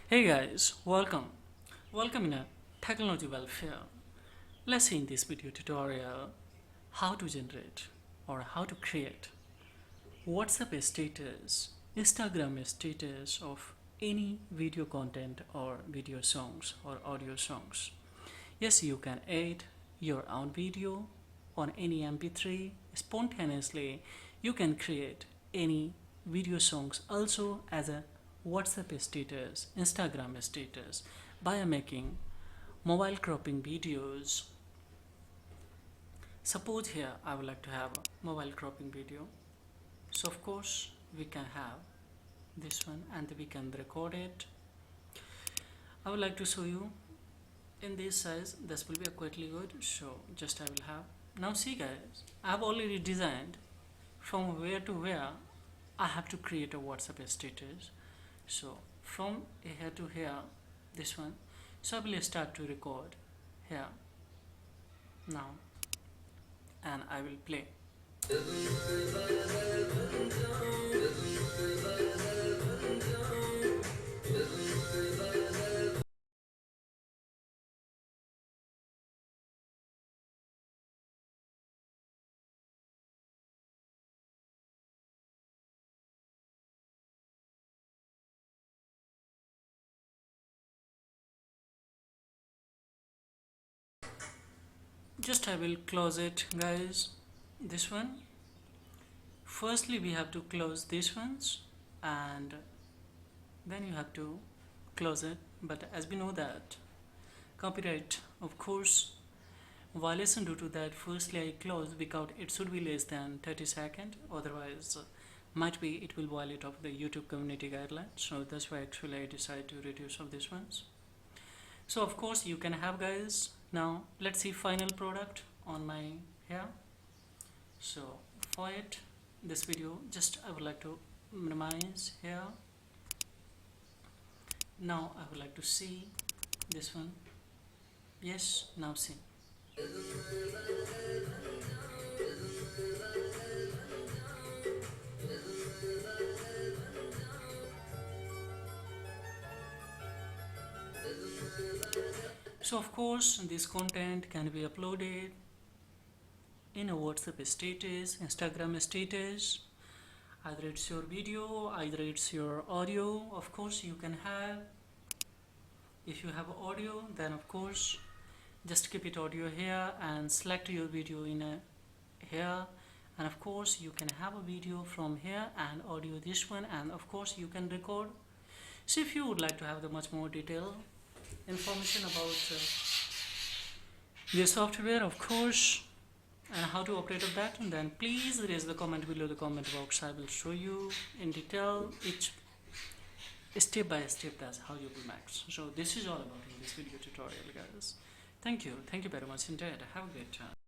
Hey guys, welcome. Welcome in a technology welfare. Let's see in this video tutorial how to generate or how to create WhatsApp status, Instagram status of any video content or video songs or audio songs. Yes, you can add your own video on any MP3 spontaneously. You can create any video songs also as a WhatsApp status, Instagram status by making mobile cropping videos. Suppose here I would like to have a mobile cropping video. So of course we can have this one and we can record it. I would like to show you in this size. This will be quickly good, so just I will have. Now see guys, I have already designed from where to where I have to create a WhatsApp status. So from here to here, this one. So I will start to record here now and I will play. Just I will close it guys, this one. Firstly we have to close these ones and then you have to close it, but as we know that copyright of course violation, due to that firstly I close because it should be less than 30 seconds, otherwise might be it will violate of the YouTube community guidelines. So that's why actually I decide to reduce of these ones. So of course you can have guys. Now let's see final product on my hair. So for it, this video just I would like to minimize here. Now I would like to see this one. Yes, now see. So of course this content can be uploaded in a WhatsApp status, Instagram status. Either it's your video, either it's your audio. Of course you can have, if you have audio, then of course just keep it audio here and select your video in a here, and of course you can have a video from here and audio this one, and of course you can record. So if you would like to have the much more detailed information about the software of course and how to operate of that, then please raise the comment below the comment box. I will show you in detail each step by step that's how you will max. So this is all about in this video tutorial guys. Thank you very much indeed. Have a great time.